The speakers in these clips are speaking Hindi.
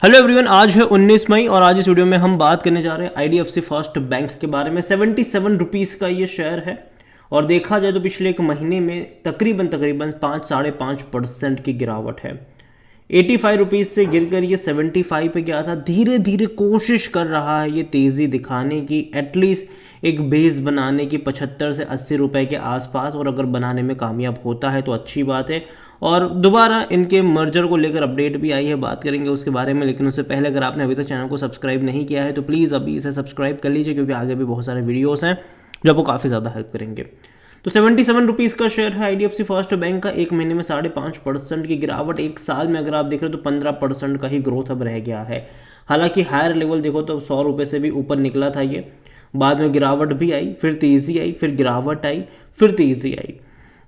हेलो एवरीवन, आज है 19 मई और आज इस वीडियो में हम बात करने जा रहे हैं आईडीएफसी फर्स्ट बैंक के बारे में। 77 रुपीज़ का ये शेयर है और देखा जाए तो पिछले एक महीने में तकरीबन 5.5% की गिरावट है। 85 रुपीज़ से गिरकर ये 75 पे गया था। धीरे धीरे कोशिश कर रहा है ये तेज़ी दिखाने की, एटलीस्ट एक बेस बनाने की 75 से 80 रुपए के आसपास, और अगर बनाने में कामयाब होता है तो अच्छी बात है। और दोबारा इनके मर्जर को लेकर अपडेट भी आई है, बात करेंगे उसके बारे में। लेकिन उससे पहले अगर आपने अभी तक चैनल को सब्सक्राइब नहीं किया है तो प्लीज़ अभी इसे सब्सक्राइब कर लीजिए, क्योंकि आगे भी बहुत सारे वीडियोस हैं जो आपको काफ़ी ज़्यादा हेल्प करेंगे। तो 77 रुपीज़ का शेयर है आईडीएफसी फर्स्ट बैंक का। एक महीने में 5.5% की गिरावट, एक साल में अगर आप देख रहे हो तो 15% का ही ग्रोथ अब रह गया है। हालांकि हायर लेवल देखो तो 100 रुपये से भी ऊपर निकला था ये, बाद में गिरावट भी आई, फिर तेज़ी आई, फिर गिरावट आई, फिर तेज़ी आई,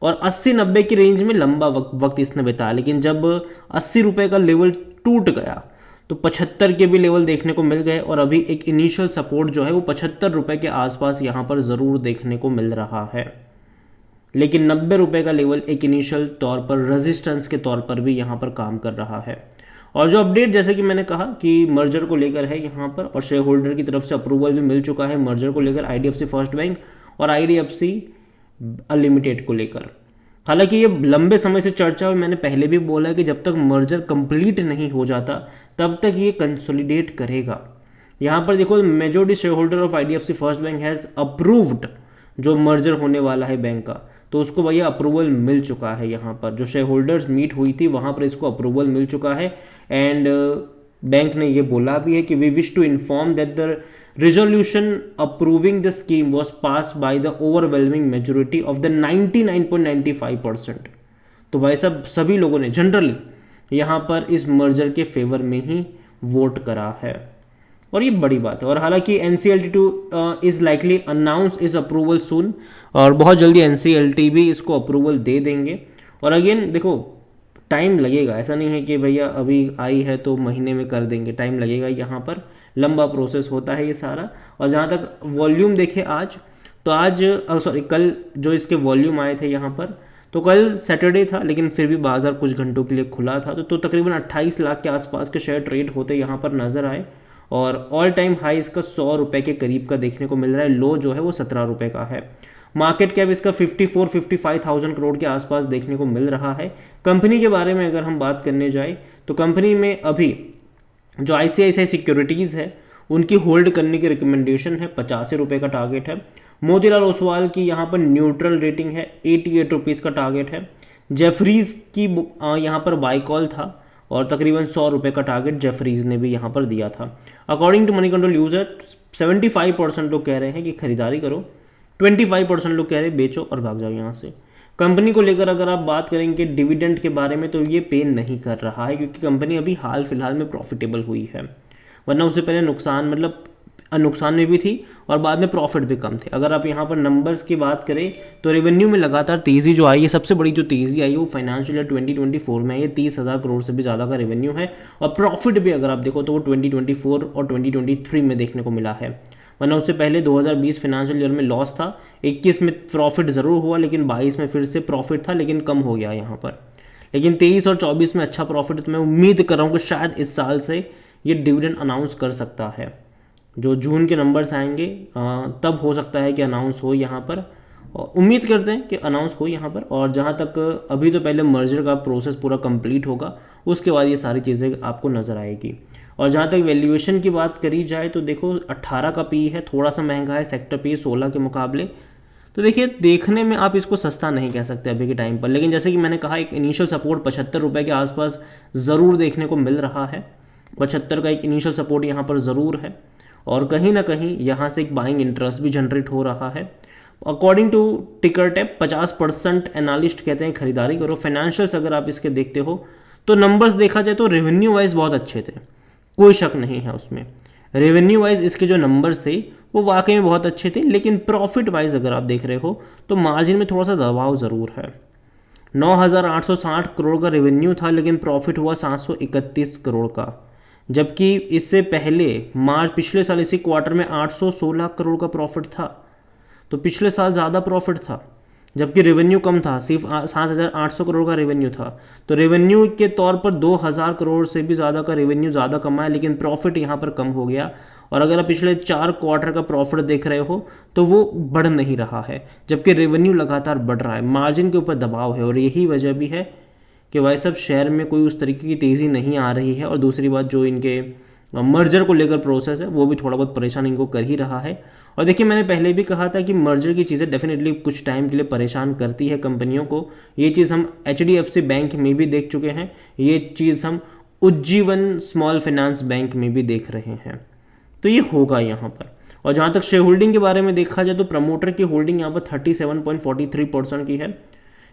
और 80-90 की रेंज में लंबा वक्त इसने बिताया। लेकिन जब 80 रुपये का लेवल टूट गया तो 75 के भी लेवल देखने को मिल गए, और अभी एक इनिशियल सपोर्ट जो है वो 75 रुपये के आसपास यहाँ पर ज़रूर देखने को मिल रहा है। लेकिन 90 रुपये का लेवल एक इनिशियल तौर पर रेजिस्टेंस के तौर पर भी यहाँ पर काम कर रहा है। और जो अपडेट, जैसे कि मैंने कहा कि मर्जर को लेकर है यहाँ पर, और शेयर होल्डर की तरफ से अप्रूवल भी मिल चुका है मर्जर को लेकर आईडीएफसी फर्स्ट बैंक और आईडीएफसी लिमिटेड को लेकर। हालांकि ये लंबे समय से चर्चा हुई, मैंने पहले भी बोला कि जब तक मर्जर कंप्लीट नहीं हो जाता तब तक ये कंसोलिडेट करेगा। यहाँ पर देखो, majority share holder of IDFC first bank has approved जो मर्जर होने वाला है बैंक का, तो उसको भैया अप्रूवल मिल चुका है। यहाँ पर जो शेयर होल्डर्स मीट हुई थी वहाँ पर इसको अप्रूवल मिल चुका है। एंड बैंक ने ये बोला भी है कि we wish to inform that the resolution approving the scheme was passed by the overwhelming majority of the 99.95%। तो भाई सब सभी लोगों ने जनरली यहाँ पर इस मर्जर के फेवर में ही वोट करा है, और ये बड़ी बात है। और हालांकि NCLT इज लाइकली अनाउंस इस अप्रूवल सून, और बहुत जल्दी NCLT भी इसको अप्रूवल दे देंगे। और अगेन देखो, टाइम लगेगा, ऐसा नहीं है कि भैया अभी आई है तो महीने में कर देंगे, टाइम लगेगा। यहाँ पर लंबा प्रोसेस होता है ये सारा। और जहाँ तक वॉल्यूम देखे आज, तो आज सॉरी कल जो इसके वॉल्यूम आए थे यहाँ पर, तो कल सैटरडे था लेकिन फिर भी बाजार कुछ घंटों के लिए खुला था, तो तकरीबन 28 लाख के आसपास के शेयर ट्रेड होते यहाँ पर नजर आए। और ऑल टाइम हाई इसका 100 रुपये के करीब का देखने को मिल रहा है। लो जो है वो 17 रुपये का है। मार्केट कैप इसका 54-55,000 करोड़ के आसपास देखने को मिल रहा है। कंपनी के बारे में अगर हम बात करने जाए तो कंपनी में अभी जो आईसीआईसीआई सिक्योरिटीज़ है उनकी होल्ड करने की रिकमेंडेशन है, 85 रुपये का टारगेट है। मोतीलाल ओसवाल की यहाँ पर न्यूट्रल रेटिंग है, 88 रुपीज़ का टारगेट है। जेफरीज की यहाँ पर बाई कॉल था और तकरीबन 100 रुपये का टारगेट जेफरीज ने भी यहाँ पर दिया था। According to Moneycontrol user 75% लोग कह रहे हैं कि खरीदारी करो, 25% लोग कह रहे हैं बेचो और भाग जाओ यहाँ से। कंपनी को लेकर अगर आप बात करेंगे डिविडेंड के बारे में, तो ये पे नहीं कर रहा है, क्योंकि कंपनी अभी हाल फिलहाल में प्रॉफिटेबल हुई है, वरना उससे पहले नुकसान में भी थी और बाद में प्रॉफिट भी कम थे। अगर आप यहाँ पर नंबर्स की बात करें तो रेवेन्यू में लगातार तेज़ी जो आई है, सबसे बड़ी जो तेज़ी आई है वो फाइनेंशियल ईयर 2024 में, ये 30,000 करोड़ से भी ज़्यादा का रेवेन्यू है। और प्रॉफिट भी अगर आप देखो तो वो 2024 और 2023 में देखने को मिला है, वरना उससे पहले 2020 फाइनेंशियल ईयर में लॉस था। 21 में प्रॉफिट ज़रूर हुआ, लेकिन 22 में फिर से प्रॉफिट था लेकिन कम हो गया यहाँ पर। लेकिन 23 और 24 में अच्छा प्रॉफिट, तो मैं उम्मीद कर रहा हूँ कि शायद इस साल से ये डिविडेंड अनाउंस कर सकता है। जो जून के नंबर्स आएंगे तब हो सकता है कि अनाउंस हो यहाँ पर, और उम्मीद करते हैं कि अनाउंस हो यहाँ पर। और जहाँ तक अभी तो पहले मर्जर का प्रोसेस पूरा कंप्लीट होगा, उसके बाद ये सारी चीज़ें आपको नज़र आएगी। और जहाँ तक वैल्यूएशन की बात करी जाए तो देखो 18 का पी है, थोड़ा सा महंगा है सेक्टर पी 16 के मुकाबले। तो देखिए, देखने में आप इसको सस्ता नहीं कह सकते अभी के टाइम पर, लेकिन जैसे कि मैंने कहा एक इनिशियल सपोर्ट 75 रुपये के आसपास ज़रूर देखने को मिल रहा है। 75 का एक इनिशियल सपोर्ट यहाँ पर ज़रूर है, और कहीं ना कहीं यहाँ से एक बाइंग इंटरेस्ट भी जनरेट हो रहा है। अकॉर्डिंग टू टिकर टैप 50% एनालिस्ट कहते हैं खरीदारी करो। फाइनेंशियल्स अगर आप इसके देखते हो तो नंबर्स देखा जाए तो रेवेन्यू वाइज बहुत अच्छे थे, कोई शक नहीं है उसमें। रेवेन्यू वाइज इसके जो नंबर्स थे वो वाकई में बहुत अच्छे थे, लेकिन प्रॉफिट वाइज अगर आप देख रहे हो तो मार्जिन में थोड़ा सा दबाव ज़रूर है। 9,860 करोड़ का रेवेन्यू था, लेकिन प्रॉफिट हुआ 731 करोड़ का, जबकि इससे पहले पिछले साल इसी क्वार्टर में 816 करोड़ का प्रॉफिट था। तो पिछले साल ज़्यादा प्रॉफिट था, जबकि रेवेन्यू कम था, सिर्फ 7,800 करोड़ का रेवेन्यू था। तो रेवेन्यू के तौर पर 2,000 करोड़ से भी ज़्यादा का रेवेन्यू ज़्यादा कमा है, लेकिन प्रॉफिट यहाँ पर कम हो गया। और अगर आप पिछले 4 क्वार्टर का प्रॉफिट देख रहे हो तो वो बढ़ नहीं रहा है, जबकि रेवेन्यू लगातार बढ़ रहा है। मार्जिन के ऊपर दबाव है और यही वजह भी है कि भाई साहब शेयर में कोई उस तरीके की तेज़ी नहीं आ रही है। और दूसरी बात, जो इनके मर्जर को लेकर प्रोसेस है वो भी थोड़ा बहुत परेशान इनको कर ही रहा है। और देखिए, मैंने पहले भी कहा था कि मर्जर की चीज़ें डेफिनेटली कुछ टाइम के लिए परेशान करती है कंपनियों को। ये चीज़ हम HDFC बैंक में भी देख चुके हैं, ये चीज़ हम उज्जीवन स्मॉल फाइनेंस बैंक में भी देख रहे हैं। तो ये होगा यहाँ पर। और जहाँ तक शेयर होल्डिंग के बारे में देखा जाए तो प्रमोटर की होल्डिंग यहाँ पर 37.43% की है।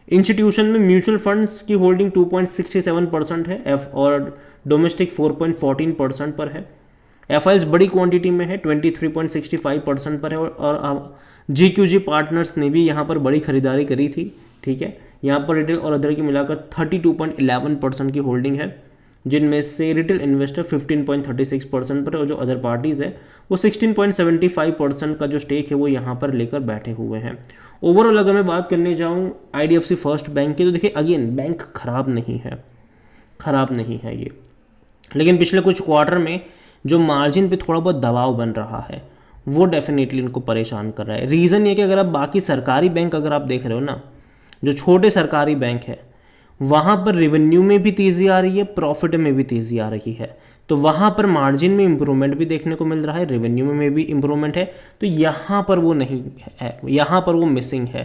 इंस्टीट्यूशन में म्यूचुअल फंड्स की होल्डिंग 2.67% है और डोमेस्टिक 4.14% पर है। FIs बड़ी क्वांटिटी में है, 23.65% पर है। और GQG पार्टनर्स ने भी यहाँ पर बड़ी खरीदारी करी थी, ठीक है। यहाँ पर रिटेल और अदर की मिलाकर 32.11% की होल्डिंग है, जिनमें से रिटेल इन्वेस्टर 15.36% पर है और जो अदर पार्टीज़ है वो 16.75% का जो स्टेक है वो यहाँ पर लेकर बैठे हुए हैं। ओवरऑल अगर मैं बात करने जाऊँ IDFC फर्स्ट बैंक की, तो देखिए अगेन बैंक ख़राब नहीं है ये, लेकिन पिछले कुछ क्वार्टर में जो मार्जिन पे थोड़ा बहुत दबाव बन रहा है वो डेफिनेटली इनको परेशान कर रहा है। रीज़न ये कि अगर आप बाकी सरकारी बैंक अगर आप देख रहे हो ना, जो छोटे सरकारी बैंक है वहाँ पर रेवेन्यू में भी तेज़ी आ रही है, प्रॉफिट में भी तेज़ी आ रही है। तो वहाँ पर मार्जिन में इम्प्रूवमेंट भी देखने को मिल रहा है, रेवेन्यू में भी इम्प्रूवमेंट है। तो यहाँ पर वो नहीं है, यहाँ पर वो मिसिंग है।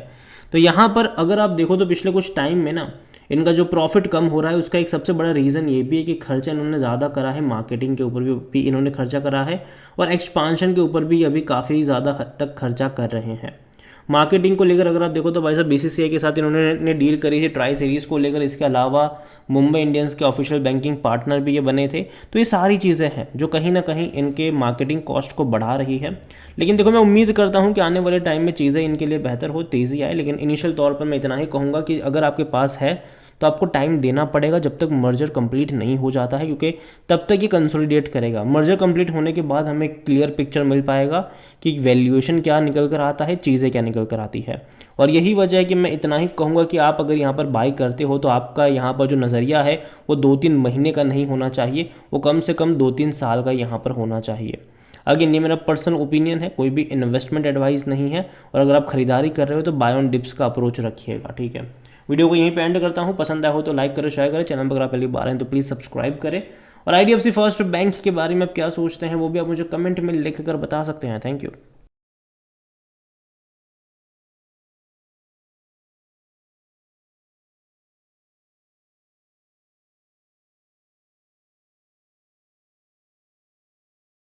तो यहाँ पर अगर आप देखो तो पिछले कुछ टाइम में ना इनका जो प्रॉफिट कम हो रहा है उसका एक सबसे बड़ा रीज़न ये भी है कि खर्चा इन्होंने ज़्यादा करा है, मार्केटिंग के ऊपर भी इन्होंने खर्चा करा है और एक्सपांशन के ऊपर भी अभी काफ़ी ज़्यादा हद तक खर्चा कर रहे हैं। मार्केटिंग को लेकर अगर आप देखो तो भाई साहब BCCI के साथ इन्होंने डील करी थी ट्राई सीरीज़ को लेकर। इसके अलावा मुंबई इंडियंस के ऑफिशियल बैंकिंग पार्टनर भी ये बने थे। तो ये सारी चीज़ें हैं जो कहीं ना कहीं इनके मार्केटिंग कॉस्ट को बढ़ा रही है। लेकिन देखो, मैं उम्मीद करता हूँ कि आने वाले टाइम में चीज़ें इनके लिए बेहतर हो, तेज़ी आए। लेकिन इनिशियल तौर पर मैं इतना ही कहूँगा कि अगर आपके पास है तो आपको टाइम देना पड़ेगा जब तक मर्जर कंप्लीट नहीं हो जाता है, क्योंकि तब तक ये कंसोलिडेट करेगा। मर्जर कंप्लीट होने के बाद हमें क्लियर पिक्चर मिल पाएगा कि वैल्यूएशन क्या निकल कर आता है, चीज़ें क्या निकल कर आती है। और यही वजह है कि मैं इतना ही कहूँगा कि आप अगर यहाँ पर बाई करते हो तो आपका यहाँ पर जो नज़रिया है वो 2-3 महीने का नहीं होना चाहिए, वो कम से कम 2-3 साल का यहाँ पर होना चाहिए। अगेन ये मेरा पर्सनल ओपिनियन है, कोई भी इन्वेस्टमेंट एडवाइस नहीं है। और अगर आप खरीदारी कर रहे हो तो बाय ऑन डिप्स का अप्रोच रखिएगा, ठीक है। वीडियो को यहीं पे एंड करता हूँ। पसंद आया हो तो लाइक करें, शेयर करें। चैनल पर अगर आप पहली बार हैं तो प्लीज़ सब्सक्राइब करें। और IDFC फर्स्ट बैंक के बारे में आप क्या सोचते हैं वो भी आप मुझे कमेंट में लिख कर बता सकते हैं। Thank you.